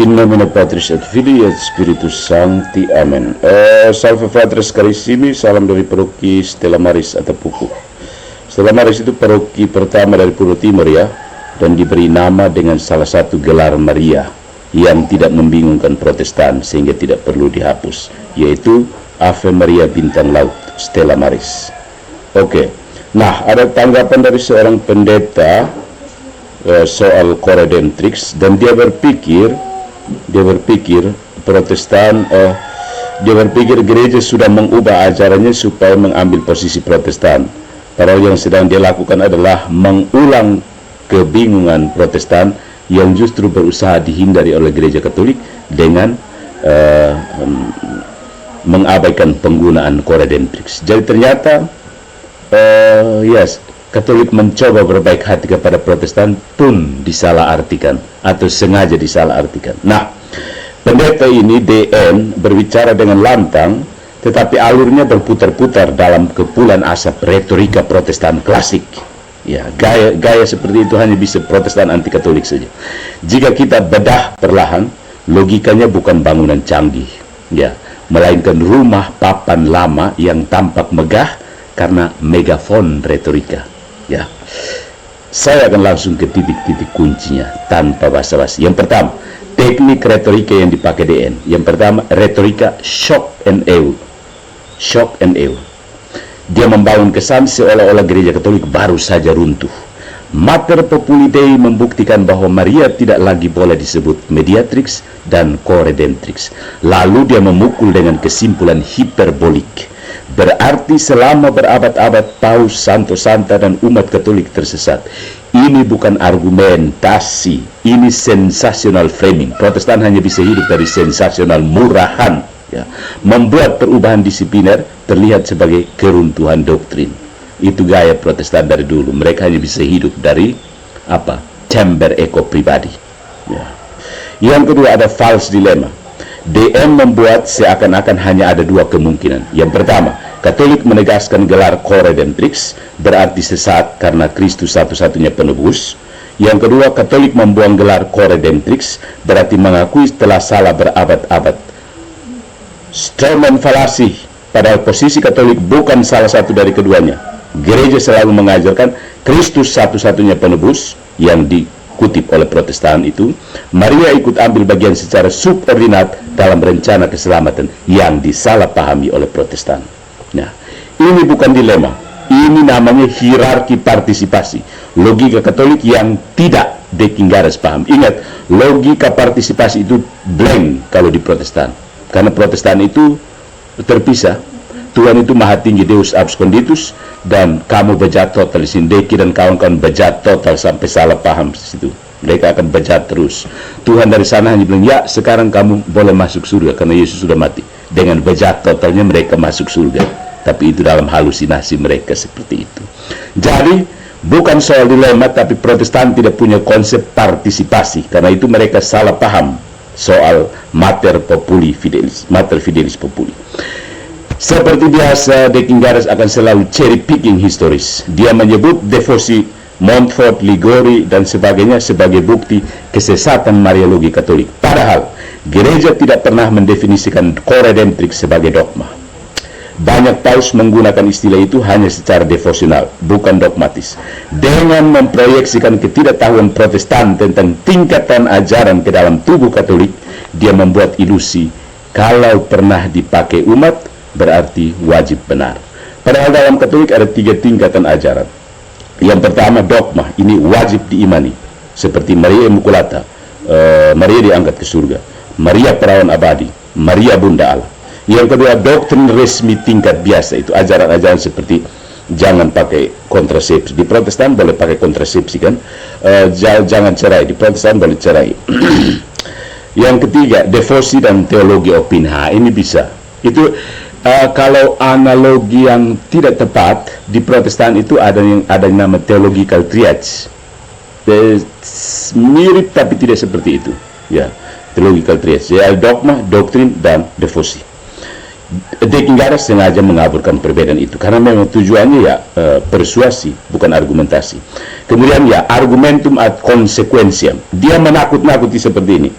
In nomine Patris et Filii et Spiritus Sancti. Amen. Salve Fratres Carissimi, salam dari paroki Stella Maris atau Pupuk. Stella Maris itu paroki pertama dari Pulau Timur ya, dan diberi nama dengan salah satu gelar Maria yang tidak membingungkan Protestan sehingga tidak perlu dihapus, yaitu Ave Maria Bintang Laut, Stella Maris. Oke. Nah, ada tanggapan dari seorang pendeta soal Coredentrix, dan dia berpikir Protestan, dia berpikir gereja sudah mengubah ajarannya supaya mengambil posisi Protestan. Padahal yang sedang dia lakukan adalah mengulang kebingungan Protestan yang justru berusaha dihindari oleh gereja Katolik dengan mengabaikan penggunaan Coredentrix. Jadi ternyata Katolik mencoba berbaik hati kepada Protestan pun disalahartikan atau sengaja disalahartikan. Nah, pendeta ini DN berbicara dengan lantang, tetapi alurnya berputar-putar dalam kepulan asap retorika Protestan klasik. Ya, gaya seperti itu hanya bisa Protestan anti Katolik saja. Jika kita bedah perlahan, logikanya bukan bangunan canggih, ya, melainkan rumah papan lama yang tampak megah karena megafon retorika. Ya, saya akan langsung ke titik-titik kuncinya tanpa basa-basi. Yang pertama, teknik retorika yang dipakai DN. Yang pertama, retorika shock and awe. Shock and awe. Dia membangun kesan seolah-olah gereja Katolik baru saja runtuh. Mater Populi Dei membuktikan bahwa Maria tidak lagi boleh disebut mediatrix dan coredentrix. Lalu dia memukul dengan kesimpulan hiperbolik. Berarti selama berabad-abad Paus, Santo Santa, dan umat Katolik tersesat. Ini bukan argumentasi, ini sensasional framing. Protestan hanya bisa hidup dari sensasional murahan, ya. Membuat perubahan disipliner terlihat sebagai keruntuhan doktrin. Itu gaya Protestan dari dulu. Mereka hanya bisa hidup dari chamber ego pribadi, ya. Yang kedua, ada false dilemma. DM membuat seakan-akan hanya ada dua kemungkinan. Yang pertama, Katolik menegaskan gelar Coredentrix berarti sesat karena Kristus satu-satunya penebus. Yang kedua, Katolik membuang gelar Coredentrix berarti mengakui telah salah berabad-abad. Strawman falasi, padahal posisi Katolik bukan salah satu dari keduanya. Gereja selalu mengajarkan Kristus satu-satunya penebus yang dikutip oleh Protestan itu. Maria ikut ambil bagian secara subordinat dalam rencana keselamatan yang disalahpahami oleh Protestan. Nah, ini bukan dilema, ini namanya hierarki partisipasi. Logika Katolik yang tidak Deking garis paham. Ingat, logika partisipasi itu blank kalau di Protestan, karena Protestan itu terpisah. Tuhan itu maha tinggi, Deus absconditus, dan kamu bejat total. Sindeki dan kawan-kawan bejat total sampai salah paham di situ. Mereka akan bejat terus. Tuhan dari sana hanya bilang, ya sekarang kamu boleh masuk surga karena Yesus sudah mati. Dengan bejat totalnya mereka masuk surga. Tapi itu dalam halusinasi mereka seperti itu. Jadi bukan soal dilema, tapi Protestan tidak punya konsep partisipasi. Karena itu mereka salah paham soal mater populi fidelis, mater fidelis populi. Seperti biasa, Deking garis akan selalu cherry picking historis. Dia menyebut devosi Montfort, Ligori, dan sebagainya sebagai bukti kesesatan Mariologi Katolik. Padahal, gereja tidak pernah mendefinisikan Coredentrix sebagai dogma. Banyak paus menggunakan istilah itu hanya secara devosional, bukan dogmatis. Dengan memproyeksikan ketidaktahuan Protestan tentang tingkatan ajaran ke dalam tubuh Katolik, dia membuat ilusi kalau pernah dipakai umat, berarti wajib benar. Padahal dalam Katolik ada 3 tingkatan ajaran. Yang pertama, dogma, ini wajib diimani, seperti Maria Immaculata, Maria diangkat ke surga, Maria perawan abadi, Maria bunda Allah. Yang kedua, doktrin resmi tingkat biasa, itu ajaran-ajaran seperti jangan pakai kontrasepsi. Di Protestan boleh pakai kontrasepsi kan, jangan cerai. Di Protestan boleh cerai. Yang ketiga, devosi dan teologi opini. Ini bisa. Itu kalau analogi yang tidak tepat di Protestan itu ada yang nama theological triage. Mirip tapi tidak seperti itu. Ya, theological triage. Ya, dogma, doktrin, dan devosi. Dekingaras sengaja mengaburkan perbedaan itu karena memang tujuannya ya persuasi, bukan argumentasi. Kemudian ya argumentum ad consequentiam, dia menakut-nakuti seperti ini.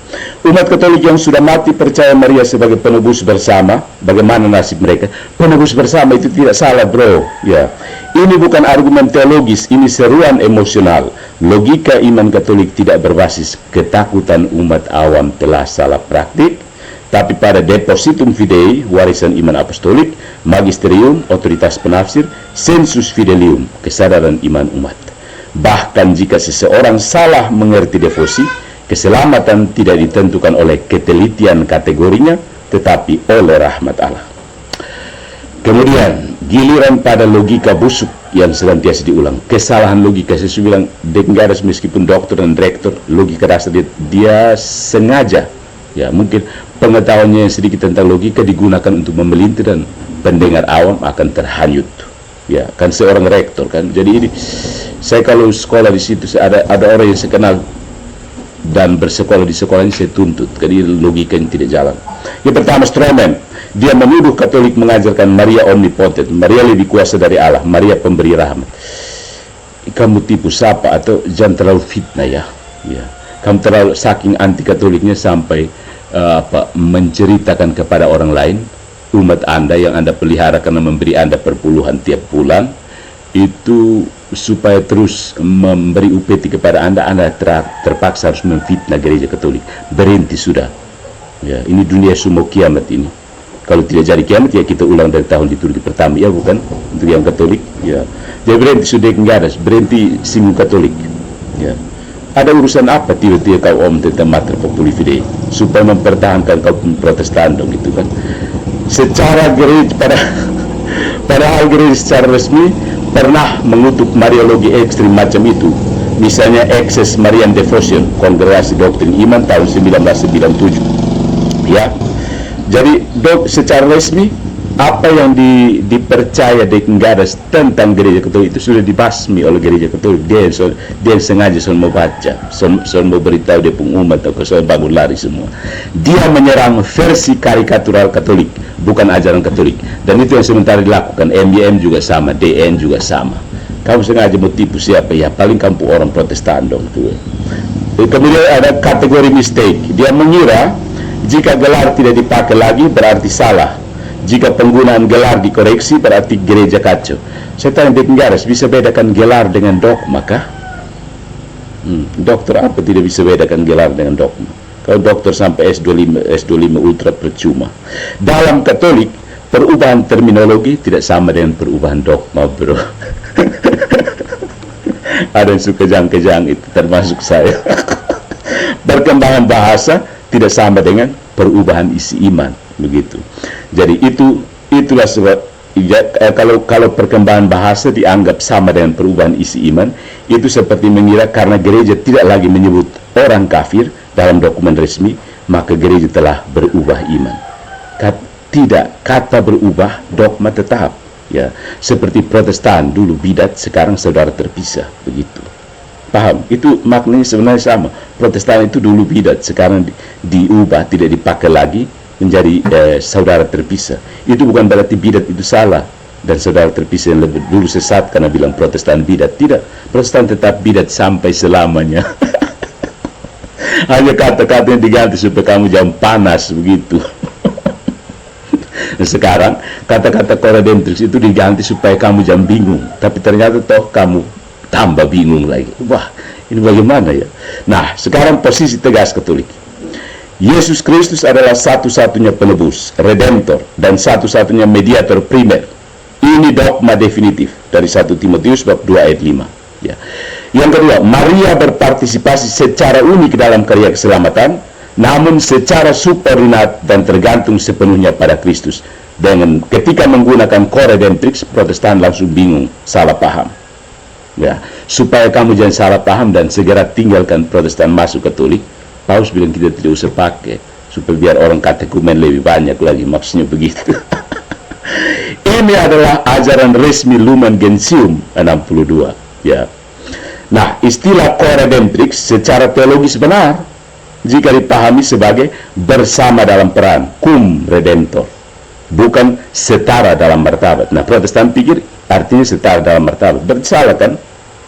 Umat Katolik yang sudah mati percaya Maria sebagai penebus bersama, bagaimana nasib mereka? Penebus bersama itu tidak salah, bro. Ya, ini bukan argumen teologis, ini seruan emosional. Logika iman Katolik tidak berbasis ketakutan umat awam telah salah praktik, tapi pada depositum fidei, warisan iman apostolik, magisterium, otoritas penafsir, sensus fidelium, kesadaran iman umat. Bahkan jika seseorang salah mengerti devosi, keselamatan tidak ditentukan oleh ketelitian kategorinya, tetapi oleh rahmat Allah. Kemudian, giliran pada logika busuk yang senantiasa diulang. Kesalahan logika, saya bilang, Dekingaras meskipun dokter dan direktur, logika dasar dia sengaja, ya mungkin pengetahuannya yang sedikit tentang logika digunakan untuk memelintir dan pendengar awam akan terhanyut. Ya, kan seorang rektor kan. Jadi ini saya kalau sekolah di situ ada orang yang saya kenal dan bersekolah di sekolah ini saya tuntut karena logikanya tidak jalan. Yang pertama, Stroman, dia menuduh Katolik mengajarkan Maria omnipotent, Maria lebih kuasa dari Allah, Maria pemberi rahmat. Kamu tipu siapa atau jangan terlalu fitnah ya. Ya. Kamu terlalu saking anti Katoliknya sampai menceritakan kepada orang lain, umat Anda yang Anda pelihara karena memberi Anda perpuluhan tiap bulan itu supaya terus memberi UPT kepada Anda terpaksa harus memfitnah gereja Katolik. Berhenti sudah. Ya, ini dunia semua kiamat ini. Kalau tidak jadi kiamat ya kita ulang dari tahun liturgi pertama, ya bukan untuk yang Katolik. Ya, jadi berhenti sudah Dekingaras, berhenti singgung Katolik. Ya. Ada urusan apa tiba-tiba kau tentang Mater Populi Fidei supaya mempertahankan kau Protestan dong gitu kan? Secara gereja padahal gereja secara resmi pernah mengutuk Mariologi ekstrim macam itu, misalnya Excess Marian Devotion, Kongregasi Doktrin Iman tahun 1997. Ya, jadi secara resmi apa yang dipercaya Dekingaras tentang gereja Katolik itu sudah dibasmi oleh gereja Katolik. Dia sengaja mau baca, mau beritahu dia pun umat atau soal bangun lari semua. Dia menyerang versi karikatural Katolik, bukan ajaran Katolik. Dan itu yang sementara dilakukan. MYM juga sama, DN juga sama. Kamu sengaja mau tipu siapa? Ya paling kamu orang Protestan dong tuh. Kemudian ada kategori mistake. Dia mengira jika gelar tidak dipakai lagi berarti salah. Jika penggunaan gelar dikoreksi berarti gereja kacau. Saya tanya Dekingaras, bisa bedakan gelar dengan dogma kah? Dokter apa tidak bisa bedakan gelar dengan dogma? Kalau dokter sampai S25 ultra percuma. Dalam Katolik, perubahan terminologi tidak sama dengan perubahan dogma, bro. Ada yang suka kejang-kejang, itu termasuk saya. Perkembangan bahasa tidak sama dengan perubahan isi iman, begitu. Jadi itulah sebab ya, kalau perkembangan bahasa dianggap sama dengan perubahan isi iman, itu seperti mengira karena gereja tidak lagi menyebut orang kafir dalam dokumen resmi, maka gereja telah berubah iman. Tidak, kata berubah, dogma tetap. Ya, seperti Protestan dulu bidat, sekarang saudara terpisah, begitu. Paham? Itu maknanya sebenarnya sama. Protestan itu dulu bidat, sekarang diubah, tidak dipakai lagi menjadi saudara terpisah. Itu bukan berarti bidat itu salah dan saudara terpisah yang lebih dulu sesat karena bilang Protestan bidat. Tidak, Protestan tetap bidat sampai selamanya. Hanya kata-katanya diganti supaya kamu jangan panas begitu. Nah, sekarang kata-kata Coredemptrix itu diganti supaya kamu jangan bingung, tapi ternyata toh kamu tambah bingung lagi. Wah, ini bagaimana ya? Nah, sekarang posisi tegas Katolik. Yesus Kristus adalah satu-satunya penebus, redemptor, dan satu-satunya mediator primer. Ini dogma definitif dari 1 Timotius bab 2 ayat 5. Ya. Yang kedua, Maria berpartisipasi secara unik dalam karya keselamatan, namun secara subordinat dan tergantung sepenuhnya pada Kristus. Dengan ketika menggunakan Coredemptrix, Protestan langsung bingung, salah paham. Ya, supaya kamu jangan salah paham dan segera tinggalkan Protestan masuk Katolik, Paus bilang kita tidak usah pakai supaya biar orang katekumen lebih banyak lagi, maksudnya begitu. Ini adalah ajaran resmi Lumen Gentium 62. Ya. Nah, istilah Coredemptrix secara teologis benar jika dipahami sebagai bersama dalam peran, cum redemptor. bukan setara dalam martabat. Nah, Protestan pikir artinya setara dalam martabat. Bersalah kan?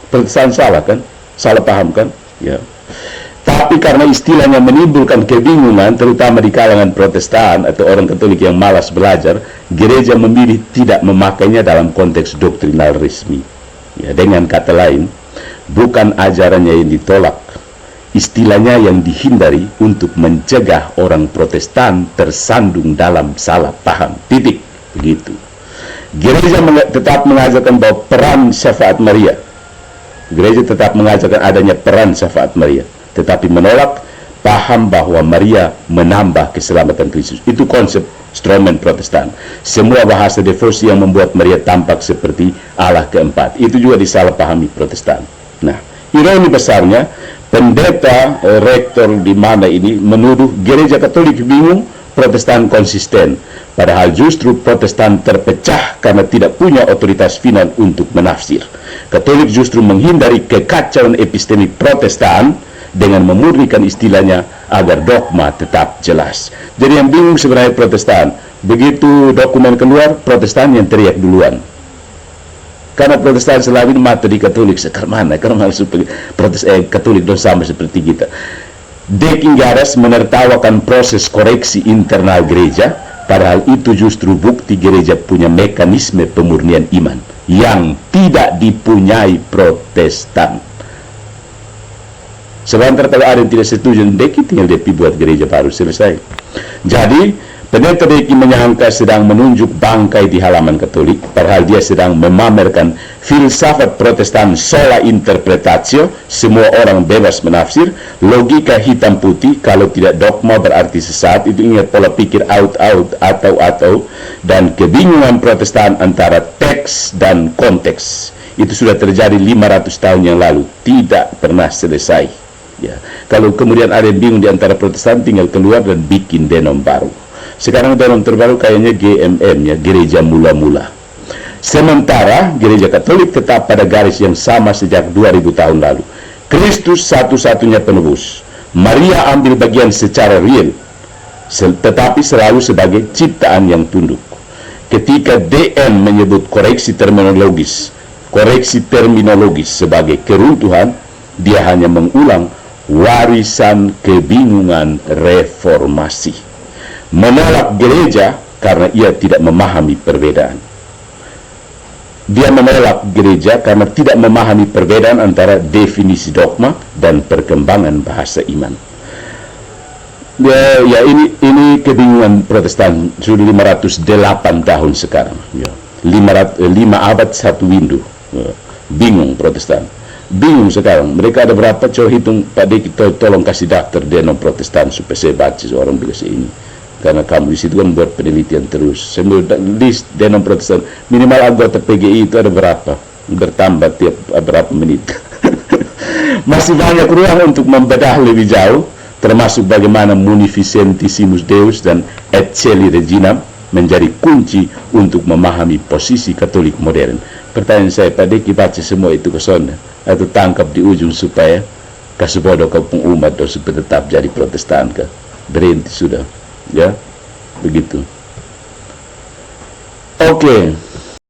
Protestan salah kan? Salah paham kan? Ya. Tapi karena istilahnya menimbulkan kebingungan, terutama di kalangan Protestan atau orang Katolik yang malas belajar, gereja memilih tidak memakainya dalam konteks doktrinal resmi. Ya, dengan kata lain, bukan ajarannya yang ditolak, istilahnya yang dihindari untuk mencegah orang Protestan tersandung dalam salah paham. Titik. Begitu. Gereja tetap mengajarkan bahwa peran syafaat Maria. Gereja tetap mengajarkan adanya peran syafaat Maria, tetapi menolak paham bahwa Maria menambah keselamatan Kristus. Itu konsep Strongman Protestan. Semua bahasa devosi yang membuat Maria tampak seperti Allah keempat, itu juga disalahpahami Protestan. Nah, ironi besarnya, pendeta rektor di mana ini menuduh gereja Katolik bingung, Protestan konsisten. Padahal justru Protestan terpecah karena tidak punya otoritas final untuk menafsir. Katolik justru menghindari kekacauan epistemik Protestan dengan memurnikan istilahnya agar dogma tetap jelas. Jadi yang bingung sebenarnya Protestan. Begitu dokumen keluar, Protestan yang teriak duluan. Karena Protestan selalu mata di Katolik. Sekarang mana? Karena supaya Katolik dong sama seperti kita. Deking garas menertawakan proses koreksi internal gereja, padahal itu justru bukti gereja punya mekanisme pemurnian iman yang tidak dipunyai Protestan. Sebentar kalau ada yang tidak setuju, Deki tinggal Depi buat gereja baru, selesai. Jadi, pendeta Deki menyangka sedang menunjuk bangkai di halaman Katolik, padahal dia sedang memamerkan filsafat Protestan sola interpretatio, semua orang bebas menafsir, logika hitam putih, kalau tidak dogma berarti sesat, itu ingat pola pikir out-out, atau, dan kebingungan Protestan antara teks dan konteks. Itu sudah terjadi 500 tahun yang lalu, tidak pernah selesai. Ya, kalau kemudian ada yang bingung di antara Protestan, tinggal keluar dan bikin denom baru. Sekarang denom terbaru kayaknya GMM, ya, gereja mula-mula. Sementara gereja Katolik tetap pada garis yang sama sejak 2000 tahun lalu. Kristus satu-satunya penebus. Maria ambil bagian secara real, tetapi selalu sebagai ciptaan yang tunduk. Ketika DN menyebut koreksi terminologis sebagai keruntuhan, dia hanya mengulang warisan kebingungan reformasi. Menolak gereja karena ia tidak memahami perbedaan. Dia menolak gereja karena tidak memahami perbedaan antara definisi dogma dan perkembangan bahasa iman. Ya, ini kebingungan Protestan sudah 508 tahun sekarang. Ya. 5 abad 1 windu. Ya. Bingung Protestan. Bingung sekarang. Mereka ada berapa? Coba hitung, Pak Deki, tolong kasih daftar denom Protestan supaya saya baca seorang bilang ini. Karena kamu di situ kan buat penelitian terus. Saya mau list denom Protestan. Minimal anggota PGI itu ada berapa? Bertambah tiap berapa menit. Masih banyak ruang untuk membedah lebih jauh, termasuk bagaimana Munificentissimus Deus dan Et Caeli Reginam menjadi kunci untuk memahami posisi Katolik modern. Pertanyaan saya, Pak Deki baca semua itu ke sana atau tangkap di ujung supaya kasih bodoh kampung umat supaya tetap jadi Protestan kah? Berhenti sudah, ya, begitu. Oke.